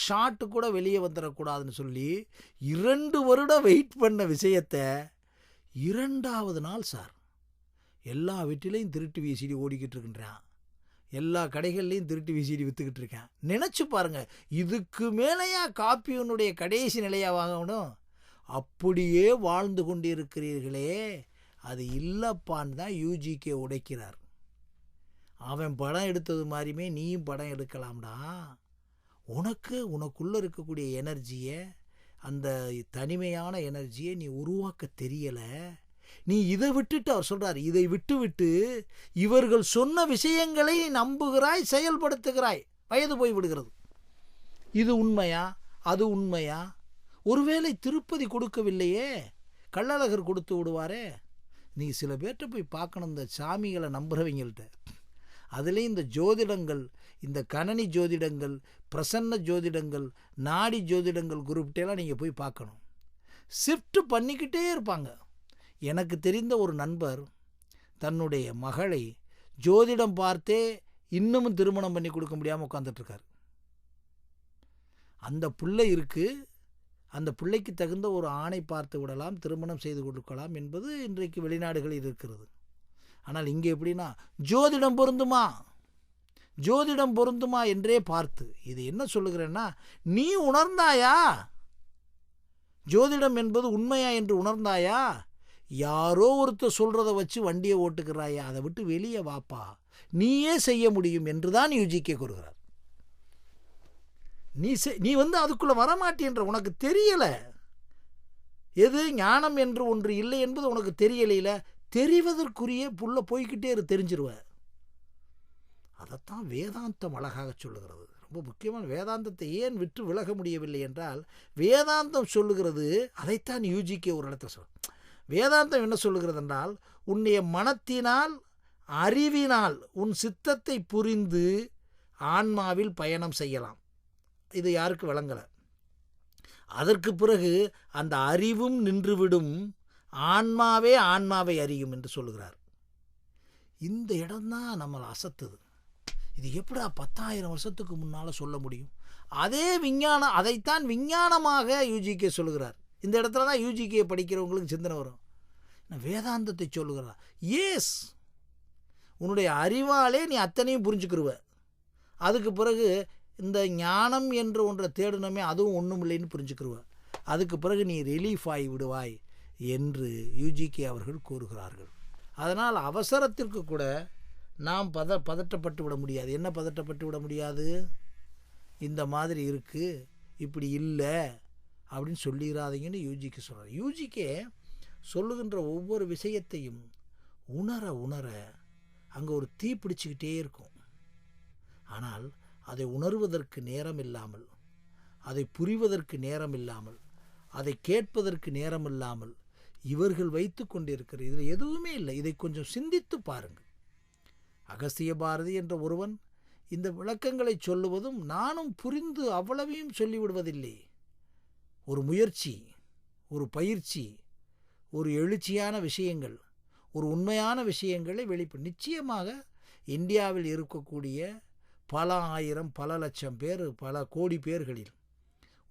Shot கூட வெளியே வந்துடக்கூடாதுன்னு சொல்லி 2 வருடம் வெயிட் பண்ண விஷயத்தை 2வது நாள் சார் எல்லா வீட்டிலையும் திருட்டு விசிடி ஓடிக்கிட்டு இருக்கின்றான், எல்லா கடைகள்லையும் திருட்டு விசிடி விற்றுக்கிட்டு இருக்கேன். நினச்சி பாருங்கள், இதுக்கு மேலேயா காப்பியினுடைய கடைசி நிலையாக வாங்கணும்? அப்படியே வாழ்ந்து கொண்டிருக்கிறீர்களே, அது இல்லப்பான்னு தான் யூஜிகே உடைக்கிறார். அவன் படம் எடுத்தது மாதிரியுமே நீயும் படம் எடுக்கலாம்டா. உனக்குள்ளே இருக்கக்கூடிய எனர்ஜியை, அந்த தனிமையான எனர்ஜியை நீ உருவாக்க தெரியலை. நீ இதை விட்டுட்டு, அவர் சொல்கிறார், இதை விட்டு இவர்கள் சொன்ன விஷயங்களை நம்புகிறாய், செயல்படுத்துகிறாய், வயது போய் விடுகிறது. இது உண்மையா, அது உண்மையா? ஒருவேளை திருப்பதி கொடுக்கவில்லையே, கள்ளழகர் கொடுத்து விடுவாரே. நீ சில பேர்கிட்ட போய் பார்க்கணும், இந்த சாமிகளை நம்புகிறவங்கள்ட்ட. அதுலேயும் இந்த ஜோதிடங்கள், இந்த கணனி ஜோதிடங்கள், பிரசன்ன ஜோதிடங்கள், நாடி ஜோதிடங்கள் குரூப்டெல்லாம் நீங்கள் போய் பார்க்கணும். ஷிஃப்ட் பண்ணிக்கிட்டே இருப்பாங்க. எனக்கு தெரிந்த ஒரு நண்பர் தன்னுடைய மகளை ஜோதிடம் பார்த்தே இன்னமும் திருமணம் பண்ணி கொடுக்க முடியாமல் உட்காந்துட்ருக்கார். அந்த பிள்ளை இருக்குது, அந்த பிள்ளைக்கு தகுந்த ஒரு ஆணை பார்த்து விடலாம், திருமணம் செய்து கொடுக்கலாம் என்பது இன்றைக்கு வெளிநாடுகளில் இருக்கிறது. ஆனால் இங்கே எப்படின்னா, ஜோதிடம் பொருந்துமா என்றே பார்த்து, இது என்ன சொல்லுகிறேன்னா, நீ உணர்ந்தாயா ஜோதிடம் என்பது உண்மையா என்று உணர்ந்தாயா? யாரோ ஒருத்தர் சொல்கிறத வச்சு வண்டியை ஓட்டுக்கிறாயா? அதை விட்டு வெளியே வாப்பா, நீயே செய்ய முடியும் என்று தான் யூஜிகே கூறுகிறார். நீ அதுக்குள்ளே வரமாட்டேன்ற, உனக்கு தெரியலை. எது ஞானம் என்று ஒன்று இல்லை என்பது உனக்கு தெரியலையில, தெரிவதற்குரிய புள்ள போய்கிட்டே தெரிஞ்சிருவ. அதைத்தான் வேதாந்தம் அழகாக சொல்லுகிறது. ரொம்ப முக்கியமான வேதாந்தத்தை ஏன் விட்டு விலக முடியவில்லை என்றால், வேதாந்தம் சொல்லுகிறது அதைத்தான் யூஜிகே ஒரு இடத்துல சொல்ல. வேதாந்தம் என்ன சொல்லுகிறது என்றால், உன்னுடைய மனத்தினால், அறிவினால் உன் சித்தத்தை புரிந்து ஆன்மாவில் பயணம் செய்யலாம். இது யாருக்கு விளங்கலை. அதற்கு பிறகு அந்த அறிவும் நின்றுவிடும், ஆன்மாவை அறியும் என்று சொல்லுகிறார். இந்த இடம்தான் நம்மளை அசத்துது. இது எப்படா 10,000 வருஷத்துக்கு முன்னால் சொல்ல முடியும்? அதைத்தான் விஞ்ஞானமாக யூஜிகே சொல்லுகிறார். இந்த இடத்துல தான் யூஜிகே படிக்கிறவங்களுக்கு சிந்தனை வரும். வேதாந்தத்தை சொல்லுகிறார். ஏஸ், உன்னுடைய அறிவாலே நீ அத்தனையும் புரிஞ்சுக்கிருவ. அதுக்கு பிறகு இந்த ஞானம் என்று ஒன்றை தேடணுமே, அதுவும் ஒன்றும் இல்லைன்னு புரிஞ்சுக்கிருவ. அதுக்கு பிறகு நீ ரிலீஃப் ஆகி விடுவாய் என்று யூஜிகே அவர்கள் கூறுகிறார்கள். அதனால் அவசரத்திற்கு கூட நாம் பதட்டப்பட்டு விட முடியாது. என்ன பதட்டப்பட்டு விட முடியாது? இந்த மாதிரி இருக்குது, இப்படி இல்லை அப்படின்னு சொல்லிடாதீங்கன்னு யூஜிகே சொல்கிறார். யூஜிகே சொல்லுகின்ற ஒவ்வொரு விஷயத்தையும் உணர அங்கே ஒரு தீ பிடிச்சிக்கிட்டே இருக்கும். ஆனால் அதை உணர்வதற்கு நேரம் இல்லாமல், அதை புரிவதற்கு நேரம் இல்லாமல், அதை கேட்பதற்கு நேரம் இல்லாமல் இவர்கள் வைத்து கொண்டிருக்கிற இதில் எதுவுமே இல்லை. இதை கொஞ்சம் சிந்தித்து பாருங்கள். அகஸ்திய பாரதி என்ற ஒருவன் இந்த விளக்கங்களை சொல்லுவதும் நானும் புரிந்து அவ்வளவையும் சொல்லிவிடுவதில்லை. ஒரு முயற்சி, ஒரு பயிற்சி, ஒரு எழுச்சியான விஷயங்கள், ஒரு உண்மையான விஷயங்களை நிச்சயமாக இந்தியாவில் இருக்கக்கூடிய பல ஆயிரம், பல லட்சம் பேர், பல கோடி பேர்களில்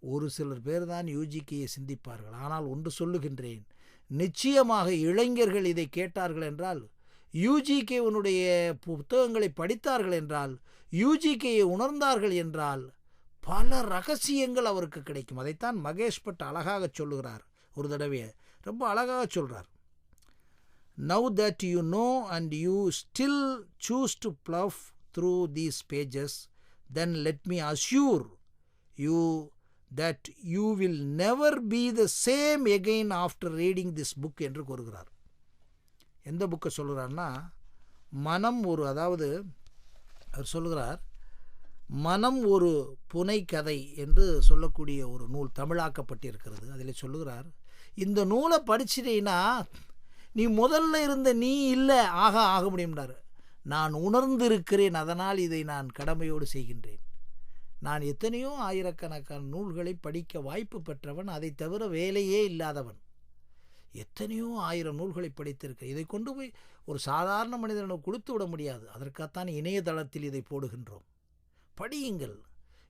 ஒரு சிலர் பேர் தான் யூஜிகேயை சிந்திப்பார்கள். ஆனால் ஒன்று சொல்லுகின்றேன், நிச்சயமாக இளைஞர்கள் இதை கேட்டார்கள் என்றால், யூஜிகேவனுடைய புத்தகங்களை படித்தார்கள் என்றால், யூஜிகேயை உணர்ந்தார்கள் என்றால் பல ரகசியங்கள் அவருக்கு கிடைக்கும். அதைத்தான் மகேஷ் பட் அழகாக சொல்லுகிறார். ஒரு தடவை ரொம்ப அழகாக சொல்கிறார். Now that you know and you still choose to plough through these pages, then let me assure you that you will never be the same again after reading this book என்று கூறுகிறார். எந்த புக்கை சொல்கிறார்னா, மனம் ஒரு, அதாவது அவர் சொல்லுகிறார், மனம் ஒரு புனை கதை என்று சொல்லக்கூடிய ஒரு நூல் தமிழாக்கப்பட்டிருக்கிறது. அதில் சொல்லுகிறார், இந்த நூலை படிச்சிட்டீங்கன்னா நீ முதல்ல இருந்த நீ இல்லை ஆக முடியும்னார். நான் உணர்ந்திருக்கிறேன், அதனால் இதை நான் கடமையோடு செய்கின்றேன். நான் எத்தனையோ ஆயிரக்கணக்கான நூல்களை படிக்க வாய்ப்பு பெற்றவன், அதை தவிர வேலையே இல்லாதவன். எத்தனையோ 1000 நூல்களை படித்திருக்கிறேன். இதை கொண்டு போய் ஒரு சாதாரண மனிதனுக்கு கொடுத்து விட முடியாது. அதற்காகத்தான் இணையதளத்தில் இதை போடுகின்றோம். படியுங்கள்.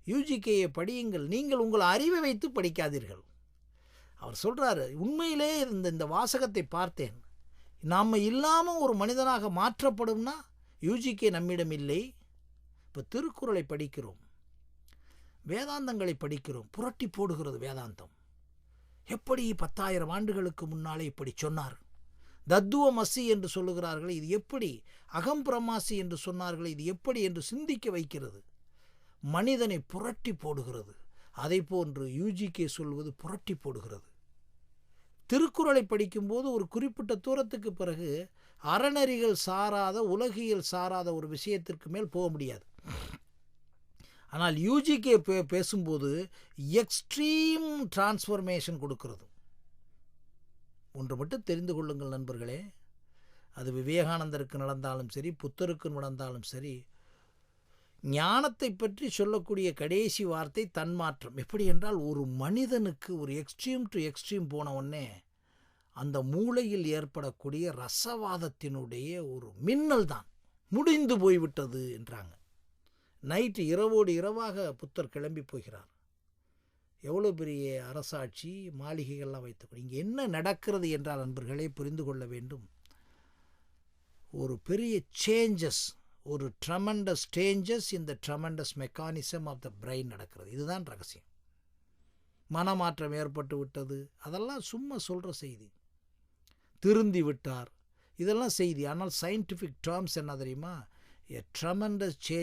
யூஜிகேயை படியுங்கள், நீங்கள் உங்கள் அறிவை வைத்து படிக்காதீர்கள். அவர் சொல்கிறாரு, உண்மையிலே இந்த வாசகத்தை பார்த்தேன், நாம் இல்லாமல் ஒரு மனிதனாக மாற்றப்படும்னா யூஜிகே நம்மிடம் இல்லை. இப்போ திருக்குறளை படிக்கிறோம், வேதாந்தங்களை படிக்கிறோம், புரட்டி போடுகிறது வேதாந்தம். எப்படி 10,000 ஆண்டுகளுக்கு முன்னாலே இப்படி சொன்னார்? தத்துவமசி என்று சொல்லுகிறார்கள், இது எப்படி? அகம்பிரமாசி என்று சொன்னார்கள், இது எப்படி என்று சிந்திக்க வைக்கிறது. மனிதனை புரட்டி போடுகிறது. அதை போன்று யூஜிகே சொல்வது புரட்டி போடுகிறது. திருக்குறளை படிக்கும்போது ஒரு குறிப்பிட்ட தூரத்துக்கு பிறகு அறநெறிகள் சாராத, உலகியல் சாராத ஒரு விஷயத்திற்கு மேல் போக முடியாது. ஆனால் யூஜிகே பேசும்போது எக்ஸ்ட்ரீம் டிரான்ஸ்ஃபர்மேஷன் கொடுக்கிறது. ஒன்று மட்டும் தெரிந்து கொள்ளுங்கள் நண்பர்களே, அது விவேகானந்தருக்கு நடந்தாலும் சரி, புத்தருக்கு நடந்தாலும் சரி, ஞானத்தை பற்றி சொல்லக்கூடிய கடைசி வார்த்தை தன்மாற்றம். எப்படி என்றால், ஒரு மனிதனுக்கு ஒரு எக்ஸ்ட்ரீம் டு எக்ஸ்ட்ரீம் போன உடனே அந்த மூளையில் ஏற்படக்கூடிய ரசவாதத்தினுடைய ஒரு மின்னல் தான் முடிந்து போய்விட்டது என்றாங்க. நைட்டு இரவோடு இரவாக புத்தர் கிளம்பி போகிறார். எவ்வளோ பெரிய அரசாட்சி, மாளிகைகள்லாம் வைத்துக்கொண்டு இங்கே என்ன நடக்கிறது என்றால் நண்பர்களே புரிந்து கொள்ள வேண்டும். ஒரு பெரிய சேஞ்சஸ், ஒரு ட்ரமெண்டஸ் சேஞ்சஸ் இந்த tremendous mechanism of the brain நடக்கிறது. இதுதான் ரகசியம். மனமாற்றம் ஏற்பட்டு விட்டது, அதெல்லாம் சும்மா சொல்கிற செய்தி. திருந்தி விட்டார், இதெல்லாம் செய்தி. ஆனால் சயின்டிஃபிக் டேர்ம்ஸ் என்ன தெரியுமா? எ ட்ரமெண்டஸ் சேஞ்ச்